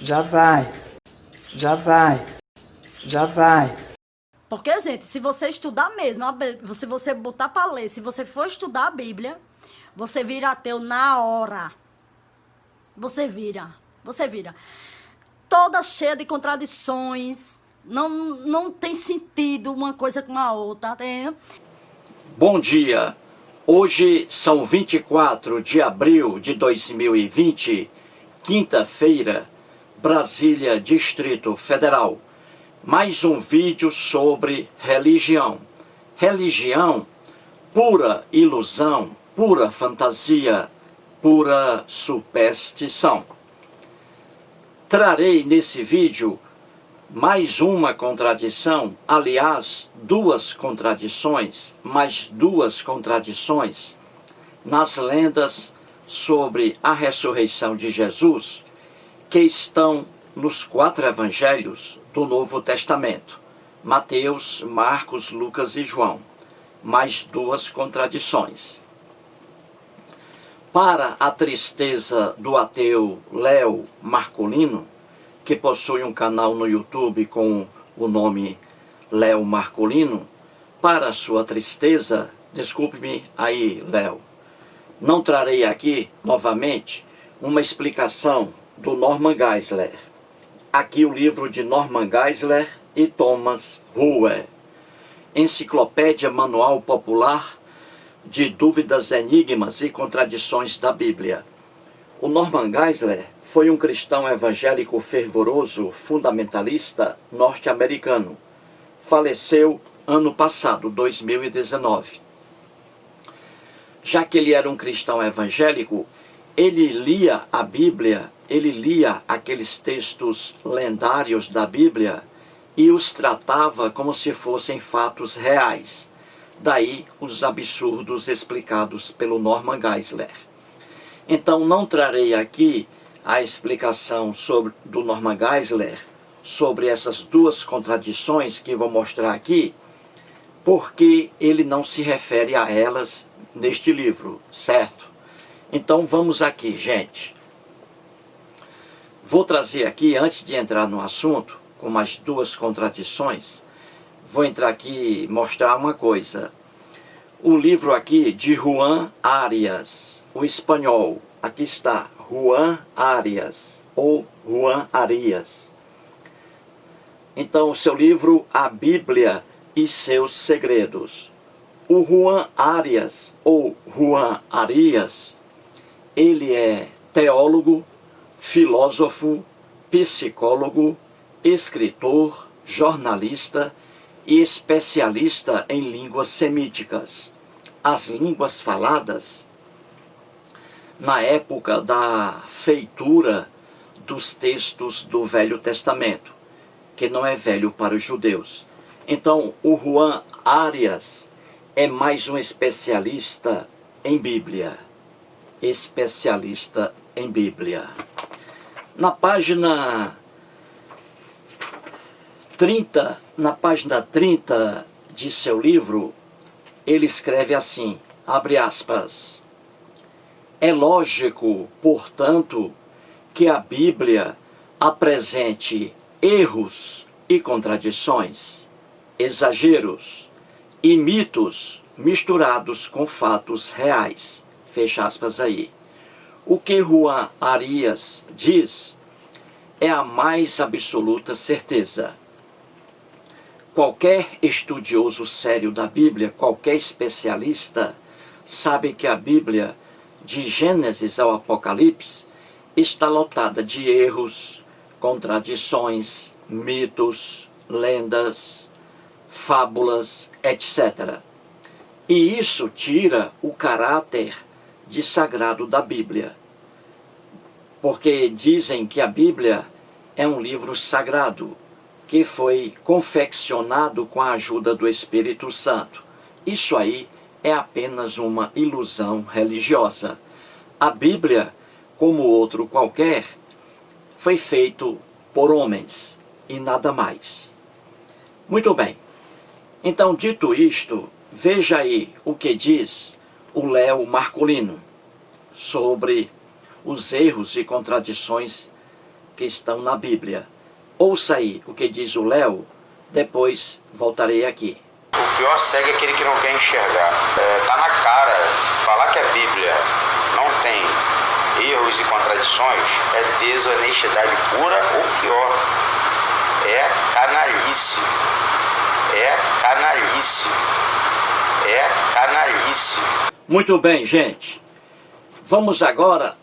Já vai, já vai, já vai. Porque, gente, se você estudar mesmo, se você botar para ler, se você for estudar a Bíblia, você vira ateu na hora. Você vira. Toda cheia de contradições, não tem sentido uma coisa com a outra, tá entendendo? Bom dia, hoje são 24 de abril de 2020, quinta-feira, Brasília, Distrito Federal. Mais um vídeo sobre religião. Religião, pura ilusão, pura fantasia, pura superstição. Trarei nesse vídeo mais uma contradição, aliás, duas contradições, mais duas contradições nas lendas sobre a ressurreição de Jesus, que estão nos 4 evangelhos do Novo Testamento, Mateus, Marcos, Lucas e João. Mais duas contradições. Para a tristeza do ateu Léo Marcolino, que possui um canal no YouTube com o nome Léo Marcolino, para sua tristeza, desculpe-me aí, Léo, não trarei aqui, novamente, uma explicação do Norman Geisler. Aqui o livro de Norman Geisler e Thomas Ruhe, Enciclopédia Manual Popular de Dúvidas, Enigmas e Contradições da Bíblia. O Norman Geisler foi um cristão evangélico fervoroso, fundamentalista norte-americano. Faleceu ano passado, 2019. Já que ele era um cristão evangélico, ele lia a Bíblia, ele lia aqueles textos lendários da Bíblia e os tratava como se fossem fatos reais. Daí os absurdos explicados pelo Norman Geisler. Então não trarei aqui a explicação do Norman Geisler sobre essas duas contradições que vou mostrar aqui, porque ele não se refere a elas neste livro, certo? Então vamos aqui, gente. Vou trazer aqui, antes de entrar no assunto, com as duas contradições, vou entrar aqui e mostrar uma coisa. O livro aqui de Juan Arias, o espanhol, aqui está, Juan Arias, ou Juan Arias. Então, o seu livro, A Bíblia e Seus Segredos. O Juan Arias, ou Juan Arias, ele é teólogo, filósofo, psicólogo, escritor, jornalista e especialista em línguas semíticas, as línguas faladas na época da feitura dos textos do Velho Testamento, que não é velho para os judeus. Então, o Juan Arias é mais um especialista em Bíblia. Especialista em Bíblia. Na página 30 de seu livro, ele escreve assim, abre aspas, é lógico, portanto, que a Bíblia apresente erros e contradições, exageros e mitos misturados com fatos reais, fecha aspas aí. O que Juan Arias diz é a mais absoluta certeza. Qualquer estudioso sério da Bíblia, qualquer especialista, sabe que a Bíblia, de Gênesis ao Apocalipse, está lotada de erros, contradições, mitos, lendas, fábulas, etc. E isso tira o caráter de sagrado da Bíblia. Porque dizem que a Bíblia é um livro sagrado, que foi confeccionado com a ajuda do Espírito Santo. Isso aí é apenas uma ilusão religiosa. A Bíblia, como outro qualquer, foi feito por homens e nada mais. Muito bem. Então, dito isto, veja aí o que diz o Léo Marcolino sobre os erros e contradições que estão na Bíblia. Ouça aí o que diz o Léo, depois voltarei aqui. O pior cego é aquele que não quer enxergar. Tá na cara, falar que a Bíblia não tem erros e contradições é desonestidade pura ou pior, é canalice. É canalice. É canalice. Muito bem, gente. Vamos agora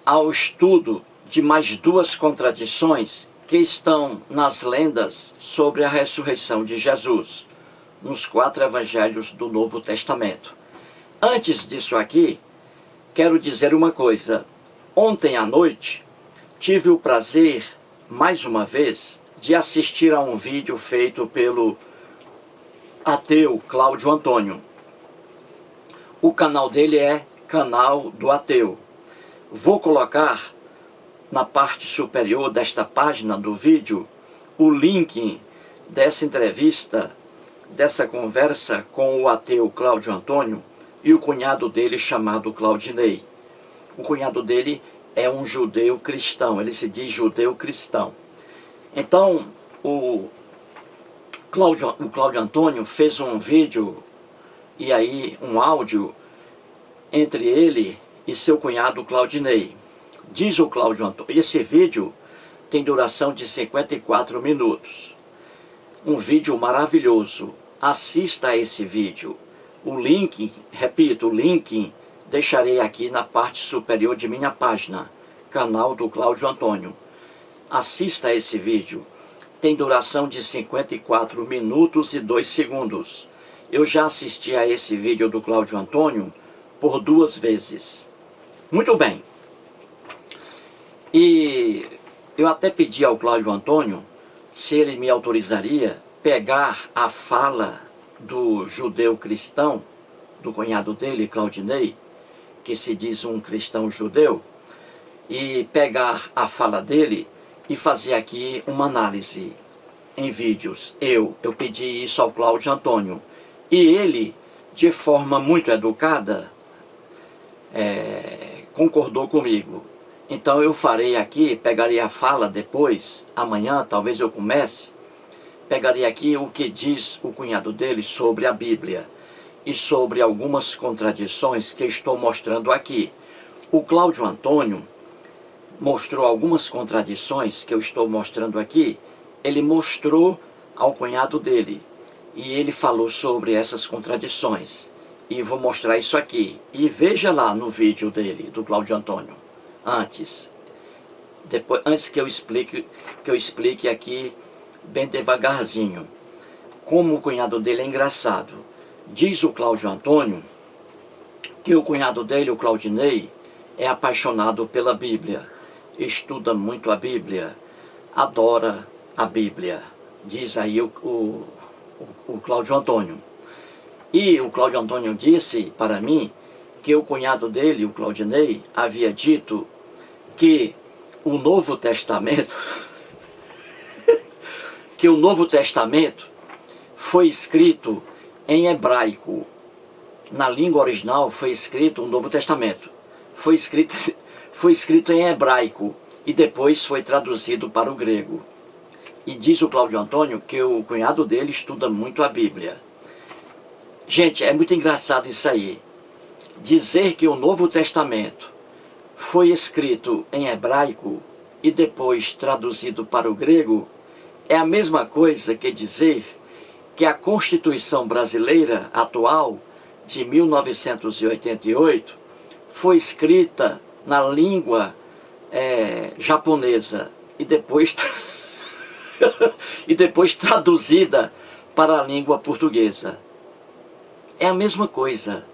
ao estudo de mais duas contradições que estão nas lendas sobre a ressurreição de Jesus, nos 4 evangelhos do Novo Testamento. Antes disso aqui, quero dizer uma coisa. Ontem à noite, tive o prazer, mais uma vez, de assistir a um vídeo feito pelo ateu Cláudio Antônio. O canal dele é Canal do Ateu. Vou colocar na parte superior desta página do vídeo o link dessa entrevista, dessa conversa com o ateu Cláudio Antônio e o cunhado dele chamado Claudinei. O cunhado dele é um judeu cristão, ele se diz judeu cristão. Então, o Cláudio Antônio fez um vídeo e aí um áudio entre ele e seu cunhado Claudinei. Diz o Cláudio Antônio, esse vídeo tem duração de 54 minutos. Um vídeo maravilhoso. Assista a esse vídeo. O link, repito, o link deixarei aqui na parte superior de minha página, canal do Cláudio Antônio. Assista a esse vídeo. Tem duração de 54 minutos e 2 segundos. Eu já assisti a esse vídeo do Cláudio Antônio por 2 vezes. Muito bem. E eu até pedi ao Cláudio Antônio se ele me autorizaria pegar a fala do judeu cristão, do cunhado dele, Claudinei, que se diz um cristão judeu, e pegar a fala dele e fazer aqui uma análise em vídeos. Eu pedi isso ao Cláudio Antônio. E ele, de forma muito educada, concordou comigo. Então eu farei aqui, pegarei a fala depois, amanhã talvez eu comece, pegarei aqui o que diz o cunhado dele sobre a Bíblia e sobre algumas contradições que estou mostrando aqui. O Cláudio Antônio mostrou algumas contradições que eu estou mostrando aqui, ele mostrou ao cunhado dele e ele falou sobre essas contradições. E vou mostrar isso aqui. E veja lá no vídeo dele, do Cláudio Antônio. Antes que eu explique aqui bem devagarzinho como o cunhado dele é engraçado. Diz o Cláudio Antônio que o cunhado dele, o Claudinei, é apaixonado pela Bíblia, estuda muito a Bíblia, adora a Bíblia. Diz aí o Cláudio Antônio. E o Cláudio Antônio disse para mim que o cunhado dele, o Claudinei, havia dito que o Novo Testamento foi escrito em hebraico. Na língua original foi escrito o Novo Testamento. Foi escrito em hebraico e depois foi traduzido para o grego. E diz o Cláudio Antônio que o cunhado dele estuda muito a Bíblia. Gente, é muito engraçado isso aí. Dizer que o Novo Testamento foi escrito em hebraico e depois traduzido para o grego é a mesma coisa que dizer que a Constituição brasileira atual de 1988 foi escrita na língua japonesa e depois traduzida para a língua portuguesa. É a mesma coisa.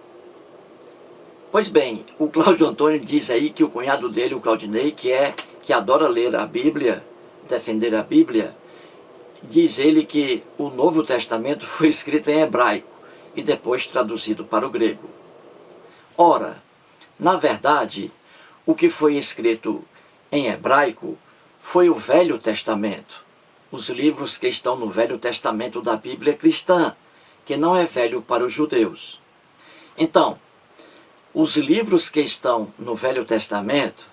Pois bem, o Cláudio Antônio diz aí que o cunhado dele, o Claudinei, que adora ler a Bíblia, defender a Bíblia, diz ele que o Novo Testamento foi escrito em hebraico e depois traduzido para o grego. Ora, na verdade, o que foi escrito em hebraico foi o Velho Testamento, os livros que estão no Velho Testamento da Bíblia cristã, que não é velho para os judeus. Então, os livros que estão no Velho Testamento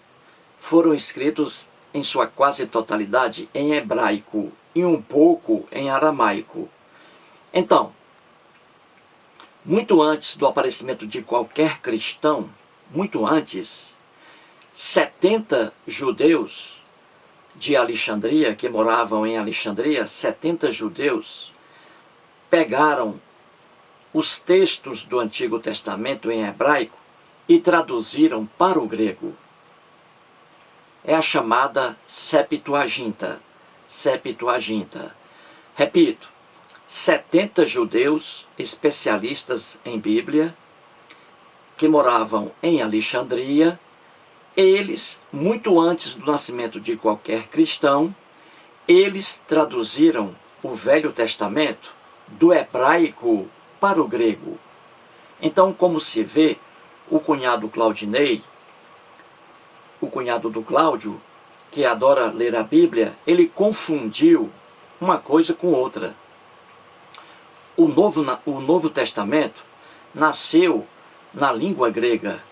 foram escritos em sua quase totalidade em hebraico e um pouco em aramaico. Então, muito antes do aparecimento de qualquer cristão, muito antes, 70 judeus de Alexandria, que moravam em Alexandria, 70 judeus, pegaram os textos do Antigo Testamento em hebraico e traduziram para o grego. É a chamada Septuaginta. Septuaginta. Repito, 70 judeus especialistas em Bíblia, que moravam em Alexandria, eles, muito antes do nascimento de qualquer cristão, eles traduziram o Velho Testamento do hebraico para o grego. Então, como se vê, o cunhado Claudinei, o cunhado do Cláudio, que adora ler a Bíblia, ele confundiu uma coisa com outra. O Novo Testamento nasceu na língua grega.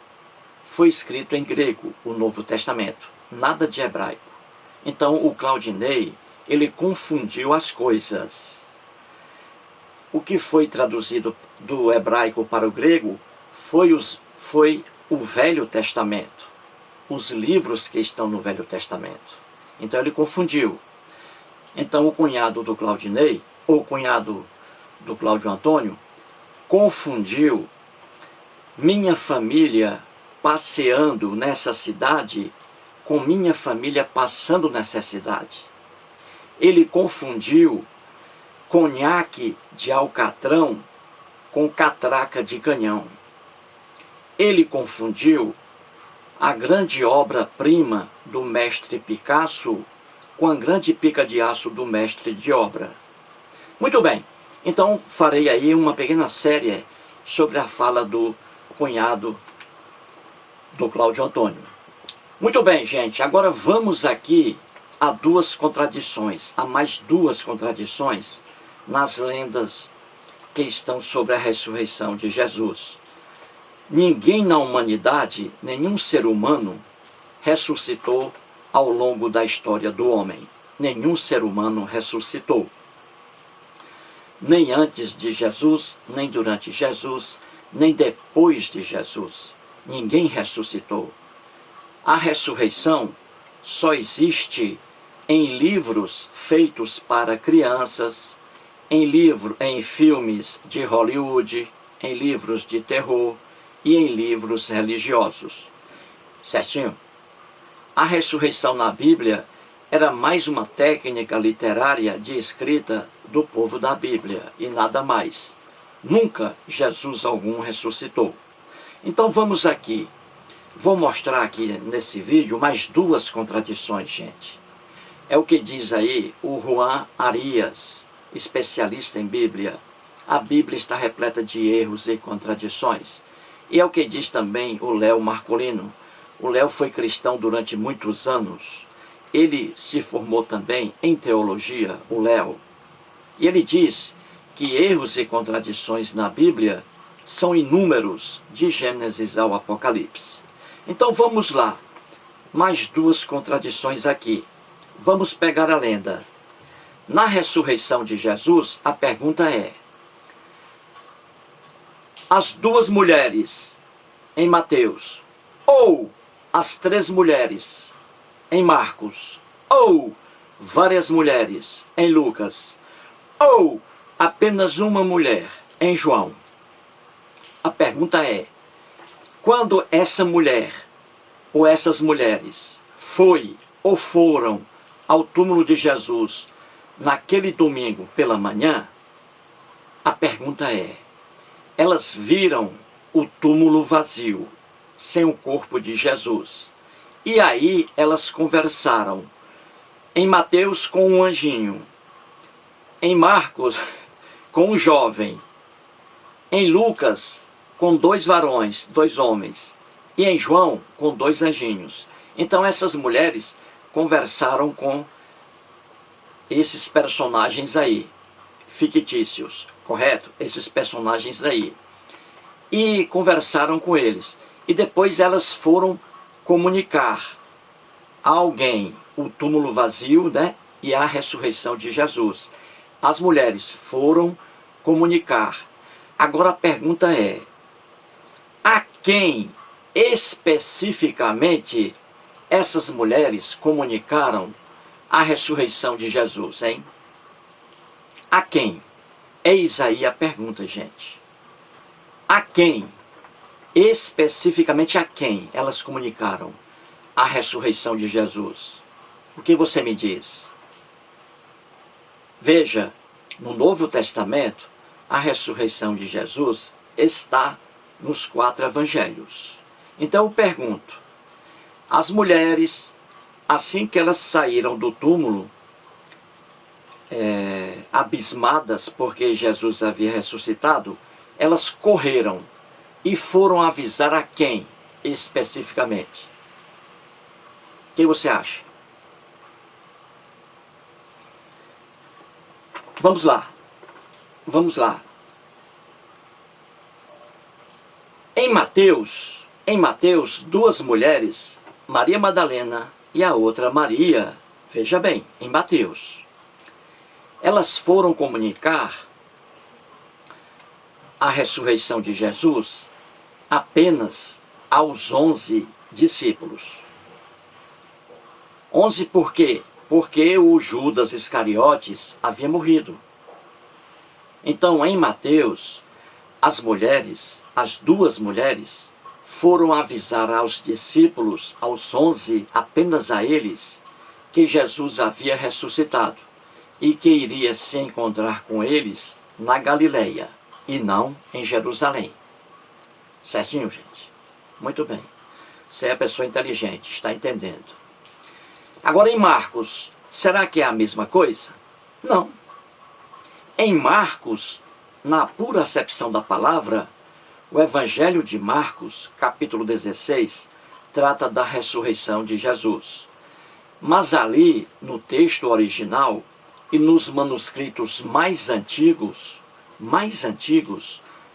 Foi escrito em grego, o Novo Testamento, nada de hebraico. Então, o Claudinei, ele confundiu as coisas. O que foi traduzido do hebraico para o grego foi o Velho Testamento, os livros que estão no Velho Testamento. Então, ele confundiu. Então, o cunhado do Claudinei, ou o cunhado do Cláudio Antônio, confundiu minha família passeando nessa cidade com minha família passando necessidade. Ele confundiu conhaque de alcatrão com catraca de canhão. Ele confundiu a grande obra-prima do mestre Picasso com a grande pica de aço do mestre de obra. Muito bem, então farei aí uma pequena série sobre a fala do cunhado do Cláudio Antônio. Muito bem, gente, agora vamos aqui a duas contradições, a mais duas contradições nas lendas que estão sobre a ressurreição de Jesus. Ninguém na humanidade, nenhum ser humano, ressuscitou ao longo da história do homem. Nenhum ser humano ressuscitou. Nem antes de Jesus, nem durante Jesus, nem depois de Jesus. Ninguém ressuscitou. A ressurreição só existe em livros feitos para crianças, em filmes de Hollywood, em livros de terror e em livros religiosos. Certinho? A ressurreição na Bíblia era mais uma técnica literária de escrita do povo da Bíblia e nada mais. Nunca Jesus algum ressuscitou. Então vamos aqui. Vou mostrar aqui nesse vídeo mais duas contradições, gente. É o que diz aí o Juan Arias, especialista em Bíblia. A Bíblia está repleta de erros e contradições. E é o que diz também o Léo Marcolino. O Léo foi cristão durante muitos anos. Ele se formou também em teologia, o Léo. E ele diz que erros e contradições na Bíblia são inúmeros, de Gênesis ao Apocalipse. Então vamos lá. Mais duas contradições aqui. Vamos pegar a lenda. Na ressurreição de Jesus, a pergunta é: as duas mulheres em Mateus, ou as três mulheres em Marcos, ou várias mulheres em Lucas, ou apenas uma mulher em João? A pergunta é: quando essa mulher ou essas mulheres foi ou foram ao túmulo de Jesus naquele domingo pela manhã, a pergunta é: elas viram o túmulo vazio, sem o corpo de Jesus. E aí elas conversaram. Em Mateus com um anjinho, em Marcos com um jovem, em Lucas com dois varões, dois homens, e em João com dois anjinhos. Então essas mulheres conversaram com esses personagens aí, fictícios, correto? Esses personagens aí. E conversaram com eles. E depois elas foram comunicar a alguém o túmulo vazio, né, e a ressurreição de Jesus. As mulheres foram comunicar. Agora a pergunta é: a quem especificamente essas mulheres comunicaram a ressurreição de Jesus, hein? A quem? Eis aí a pergunta, gente. A quem? Especificamente a quem elas comunicaram a ressurreição de Jesus? O que você me diz? Veja, no Novo Testamento, a ressurreição de Jesus está nos 4 evangelhos. Então eu pergunto, as mulheres, assim que elas saíram do túmulo, abismadas porque Jesus havia ressuscitado, elas correram e foram avisar a quem especificamente? Quem você acha? Vamos lá. Vamos lá. Em Mateus, 2 mulheres, Maria Madalena e a outra Maria, veja bem, em Mateus, elas foram comunicar a ressurreição de Jesus apenas aos 11 discípulos. 11 por quê? Porque o Judas Iscariotes havia morrido. Então, em Mateus, as 2 mulheres, foram avisar aos discípulos, aos 11, apenas a eles, que Jesus havia ressuscitado e que iria se encontrar com eles na Galileia e não em Jerusalém. Certinho, gente? Muito bem. Você é a pessoa inteligente, está entendendo. Agora em Marcos, será que é a mesma coisa? Não. Em Marcos, na pura acepção da palavra, o Evangelho de Marcos, capítulo 16, trata da ressurreição de Jesus. Mas ali, no texto original e nos manuscritos mais antigos,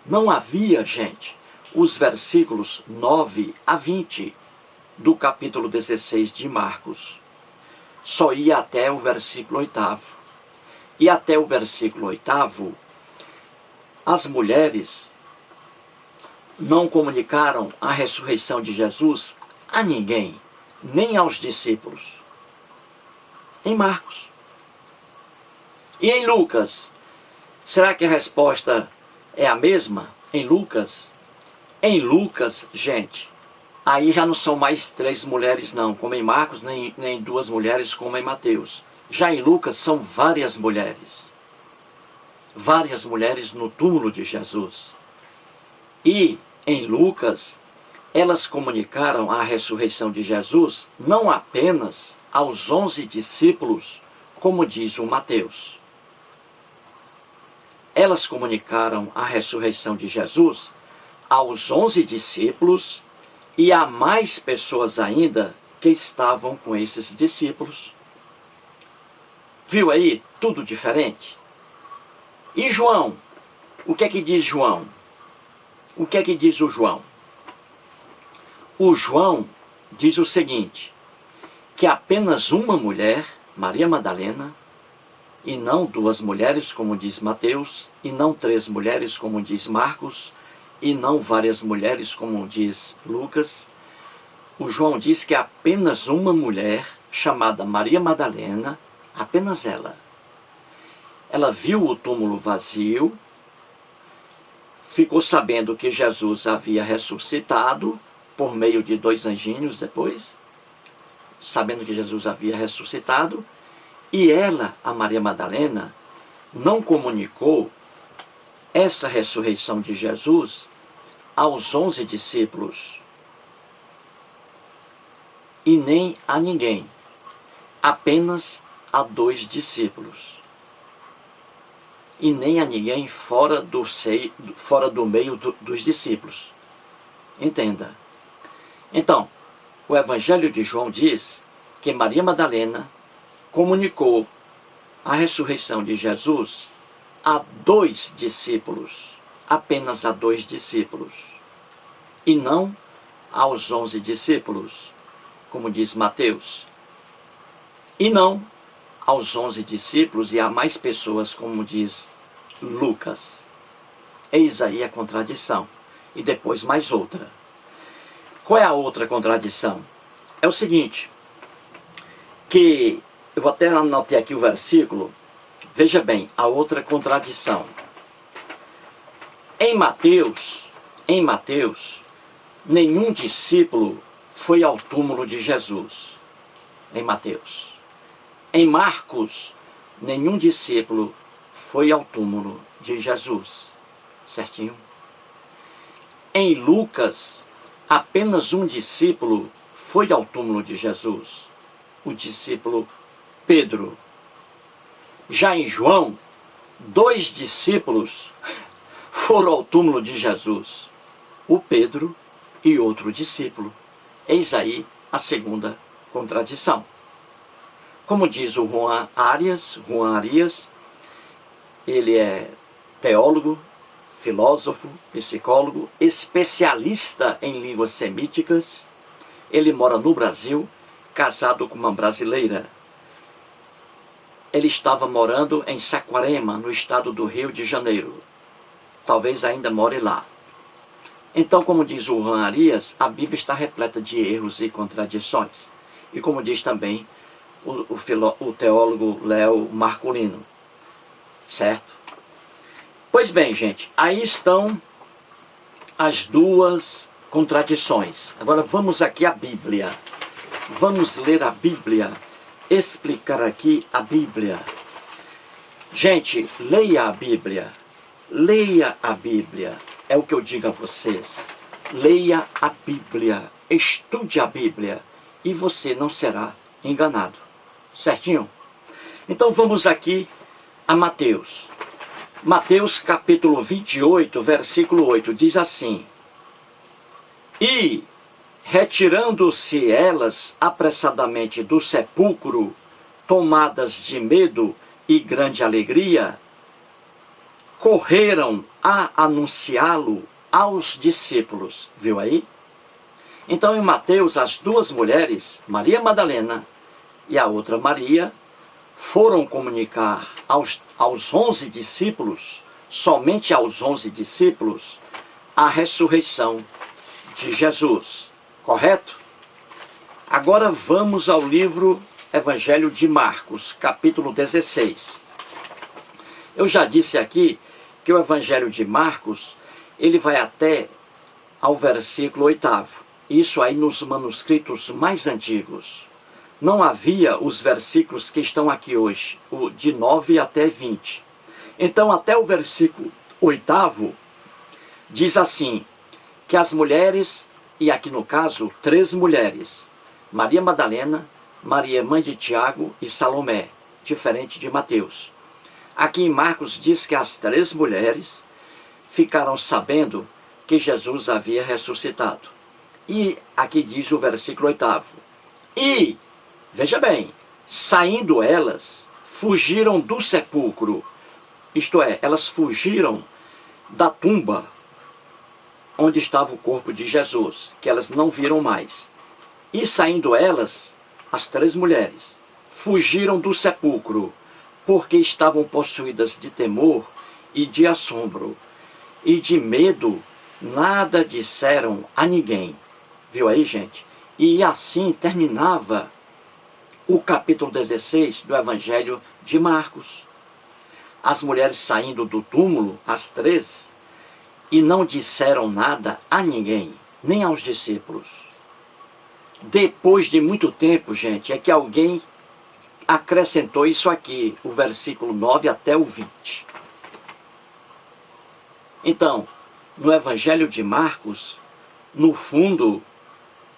não havia, gente, os versículos 9 a 20 do capítulo 16 de Marcos. Só ia até o versículo 8º. E até o versículo 8º, as mulheres não comunicaram a ressurreição de Jesus a ninguém, nem aos discípulos. Em Marcos. E em Lucas? Será que a resposta é a mesma? Em Lucas? Em Lucas, gente, aí já não são mais 3 mulheres não, como em Marcos, nem 2 mulheres como em Mateus. Já em Lucas são várias mulheres. Várias mulheres no túmulo de Jesus. E em Lucas, elas comunicaram a ressurreição de Jesus não apenas aos 11 discípulos, como diz o Mateus. Elas comunicaram a ressurreição de Jesus aos 11 discípulos e a mais pessoas ainda que estavam com esses discípulos. Viu aí? Tudo diferente. E João? O que é que diz João? O que é que diz o João? O João diz o seguinte, que apenas uma mulher, Maria Madalena, e não 2 mulheres, como diz Mateus, e não 3 mulheres, como diz Marcos, e não várias mulheres, como diz Lucas. O João diz que apenas uma mulher, chamada Maria Madalena, apenas ela viu o túmulo vazio, ficou sabendo que Jesus havia ressuscitado, por meio de 2 anjinhos depois, sabendo que Jesus havia ressuscitado, e ela, a Maria Madalena, não comunicou essa ressurreição de Jesus aos 11 discípulos, e nem a ninguém, apenas a 2 discípulos. E nem a ninguém fora do meio dos discípulos. Entenda. Então, o Evangelho de João diz que Maria Madalena comunicou a ressurreição de Jesus a 2 discípulos, apenas a 2 discípulos, e não aos 11 discípulos, como diz Mateus. e não aos 11 discípulos e a mais pessoas, como diz Lucas. Eis aí a contradição. E depois mais outra. Qual é a outra contradição? É o seguinte, que eu vou até anotar aqui o versículo. Veja bem, a outra contradição. Em Mateus, nenhum discípulo foi ao túmulo de Jesus. Em Mateus. Em Marcos, nenhum discípulo foi ao túmulo de Jesus. Certinho? Em Lucas, apenas um discípulo foi ao túmulo de Jesus. O discípulo Pedro. Já em João, 2 discípulos foram ao túmulo de Jesus. O Pedro e outro discípulo. Eis aí a segunda contradição. Como diz o Juan Arias, ele é teólogo, filósofo, psicólogo, especialista em línguas semíticas. Ele mora no Brasil, casado com uma brasileira. Ele estava morando em Saquarema, no estado do Rio de Janeiro. Talvez ainda more lá. Então, como diz o Juan Arias, a Bíblia está repleta de erros e contradições. E como diz também o teólogo Léo Marcolino. Certo? Pois bem, gente, aí estão as duas contradições. Agora vamos aqui à Bíblia. Vamos ler a Bíblia. Explicar aqui a Bíblia. Gente, leia a Bíblia. Leia a Bíblia. É o que eu digo a vocês. Leia a Bíblia. Estude a Bíblia. E você não será enganado. Certinho? Então vamos aqui a Mateus. Mateus capítulo 28, versículo 8, diz assim: E, retirando-se elas apressadamente do sepulcro, tomadas de medo e grande alegria, correram a anunciá-lo aos discípulos. Viu aí? Então, em Mateus, as duas mulheres, Maria Madalena e a outra Maria, foram comunicar aos 11 discípulos, somente aos 11 discípulos, a ressurreição de Jesus. Correto? Agora vamos ao livro Evangelho de Marcos, capítulo 16. Eu já disse aqui que o Evangelho de Marcos, ele vai até ao versículo 8º. Isso aí nos manuscritos mais antigos. Não havia os versículos que estão aqui hoje, o de 9 até 20. Então, até o versículo 8º, diz assim, que as mulheres, e aqui no caso, 3 mulheres, Maria Madalena, Maria, mãe de Tiago e Salomé, diferente de Mateus. Aqui em Marcos diz que as 3 mulheres ficaram sabendo que Jesus havia ressuscitado. E aqui diz o versículo 8º. E, veja bem, saindo elas, fugiram do sepulcro. Isto é, elas fugiram da tumba onde estava o corpo de Jesus, que elas não viram mais. E saindo elas, as 3 mulheres, fugiram do sepulcro, porque estavam possuídas de temor e de assombro, e de medo nada disseram a ninguém. Viu aí, gente? E assim terminava o capítulo 16 do Evangelho de Marcos. As mulheres saindo do túmulo, as 3, e não disseram nada a ninguém, nem aos discípulos. Depois de muito tempo, gente, é que alguém acrescentou isso aqui, o versículo 9 até o 20. Então, no Evangelho de Marcos, no fundo,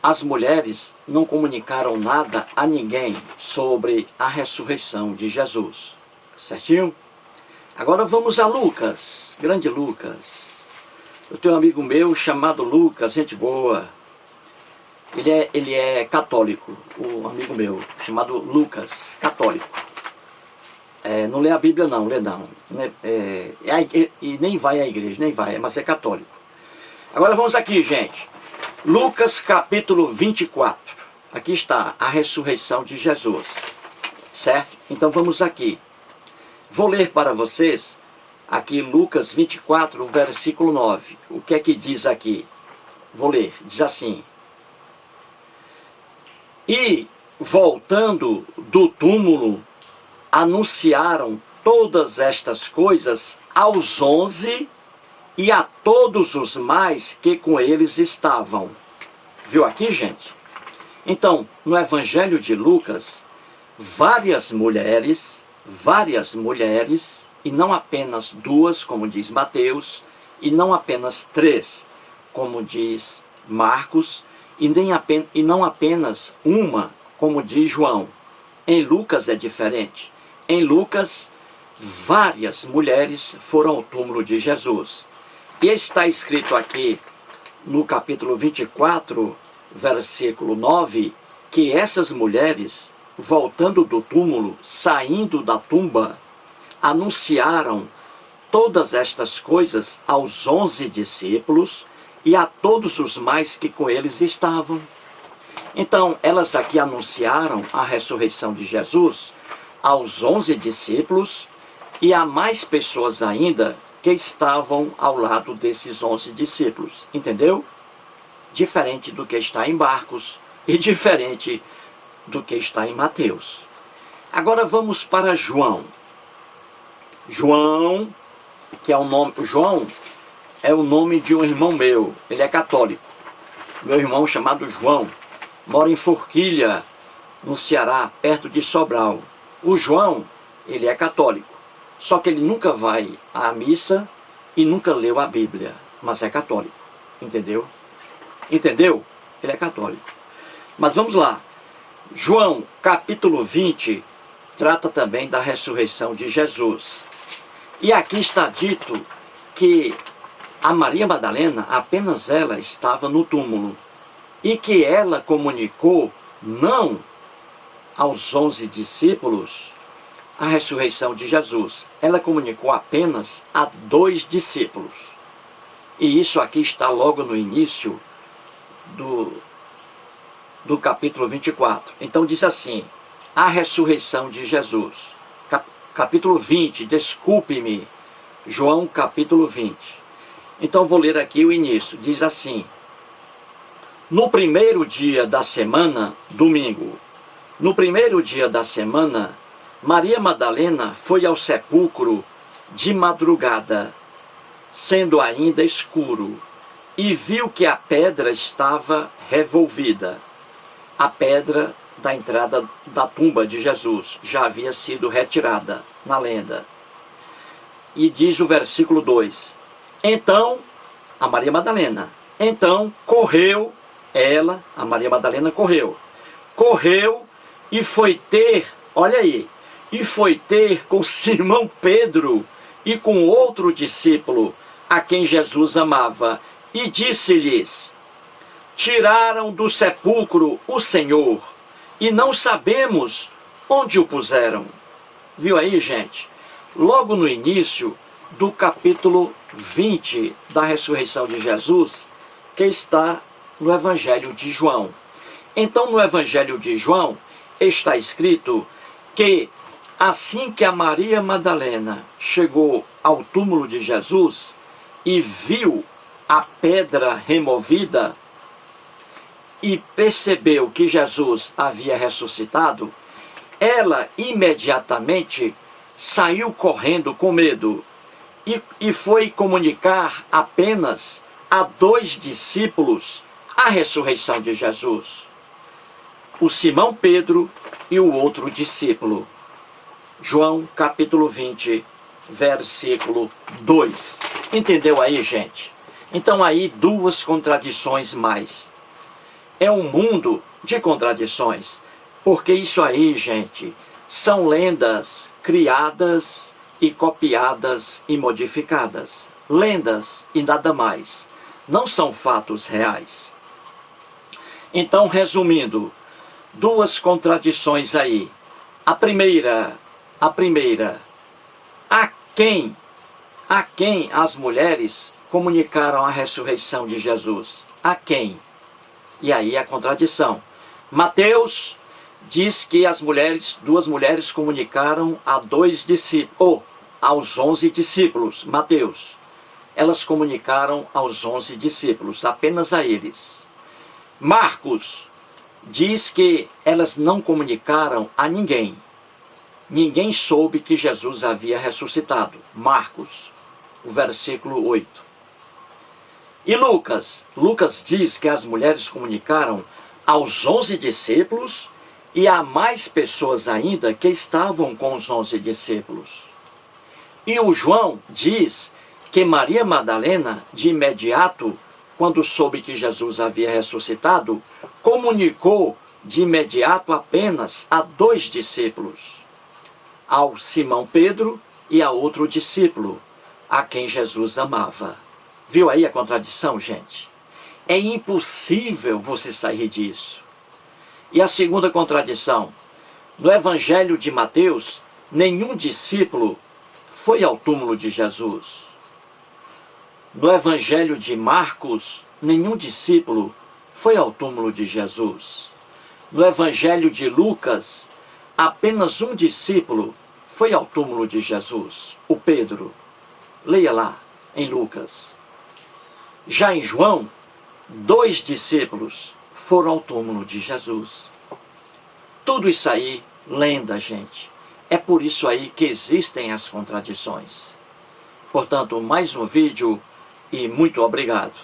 as mulheres não comunicaram nada a ninguém sobre a ressurreição de Jesus. Certinho? Agora vamos a Lucas, grande Lucas. Eu tenho um amigo meu chamado Lucas, gente boa. Ele é católico, um amigo meu, chamado Lucas, católico. Não lê a Bíblia não, lê não. E nem vai à igreja, nem vai, mas é católico. Agora vamos aqui, gente. Lucas capítulo 24. Aqui está a ressurreição de Jesus. certo? Então vamos aqui. Vou ler para vocês aqui Lucas 24, versículo 9. O que é que diz aqui? Vou ler, diz assim: e voltando do túmulo, anunciaram todas estas coisas aos 11 e a todos os mais que com eles estavam. Viu aqui, gente? Então, no Evangelho de Lucas, várias mulheres, e não apenas duas, como diz Mateus, e não apenas três, como diz Marcos, e não apenas uma, como diz João. Em Lucas é diferente. Em Lucas, várias mulheres foram ao túmulo de Jesus. E está escrito aqui, no capítulo 24, versículo 9, que essas mulheres, voltando do túmulo, saindo da tumba, anunciaram todas estas coisas aos 11 discípulos e a todos os mais que com eles estavam. Então, elas aqui anunciaram a ressurreição de Jesus aos 11 discípulos e a mais pessoas ainda que estavam ao lado desses 11 discípulos. Entendeu? Diferente do que está em Marcos e diferente do que está em Mateus. Agora vamos para João. João, que é o nome... João é o nome de um irmão meu. Ele é católico. Meu irmão chamado João mora em Forquilha, no Ceará, perto de Sobral. O João, ele é católico. Só que ele nunca vai à missa e nunca leu a Bíblia. Mas é católico. Entendeu? Entendeu? Ele é católico. Mas vamos lá. João, capítulo 20, trata também da ressurreição de Jesus. E aqui está dito que a Maria Madalena, apenas ela estava no túmulo. E que ela comunicou, não aos 11 discípulos, a ressurreição de Jesus. Ela comunicou apenas a 2 discípulos. E isso aqui está logo no início do capítulo 24. Então diz assim, a ressurreição de Jesus. Capítulo 20, desculpe-me, João capítulo 20. Então vou ler aqui o início, diz assim: no primeiro dia da semana, domingo, no primeiro dia da semana, Maria Madalena foi ao sepulcro de madrugada, sendo ainda escuro, e viu que a pedra estava revolvida. A pedra da entrada da tumba de Jesus já havia sido retirada na lenda. E diz o versículo 2: então, a Maria Madalena, então correu, ela, a Maria Madalena correu e foi ter, olha aí, e foi ter com Simão Pedro e com outro discípulo, a quem Jesus amava, e disse-lhes: tiraram do sepulcro o Senhor, e não sabemos onde o puseram. Viu aí, gente? Logo no início do capítulo 20 da ressurreição de Jesus, que está no Evangelho de João. Então, no Evangelho de João, está escrito que assim que a Maria Madalena chegou ao túmulo de Jesus e viu a pedra removida e percebeu que Jesus havia ressuscitado, ela imediatamente saiu correndo com medo e foi comunicar apenas a 2 discípulos a ressurreição de Jesus. O Simão Pedro e o outro discípulo. João capítulo 20, versículo 2. Entendeu aí, gente? Então aí 2 contradições mais. É um mundo de contradições. Porque isso aí, gente, são lendas criadas e copiadas e modificadas. Lendas e nada mais. Não são fatos reais. Então, resumindo, 2 contradições aí. A primeira, a quem as mulheres comunicaram a ressurreição de Jesus? A quem? E aí a contradição. Mateus diz que duas mulheres comunicaram a aos 11 discípulos, Mateus. Elas comunicaram aos 11 discípulos, apenas a eles. Marcos diz que elas não comunicaram a ninguém. Ninguém soube que Jesus havia ressuscitado. Marcos, o versículo 8. E Lucas diz que as mulheres comunicaram aos 11 discípulos e a mais pessoas ainda que estavam com os 11 discípulos. E o João diz que Maria Madalena, de imediato, quando soube que Jesus havia ressuscitado, comunicou de imediato apenas a 2 discípulos, ao Simão Pedro e a outro discípulo, a quem Jesus amava. Viu aí a contradição, gente? É impossível você sair disso. E a segunda contradição, no Evangelho de Mateus, nenhum discípulo foi ao túmulo de Jesus. No Evangelho de Marcos, nenhum discípulo foi ao túmulo de Jesus. No Evangelho de Lucas, apenas um discípulo foi ao túmulo de Jesus, o Pedro. Leia lá, em Lucas. Já em João, 2 discípulos foram ao túmulo de Jesus. Tudo isso aí, lenda, gente. É por isso aí que existem as contradições. Portanto, mais um vídeo e muito obrigado.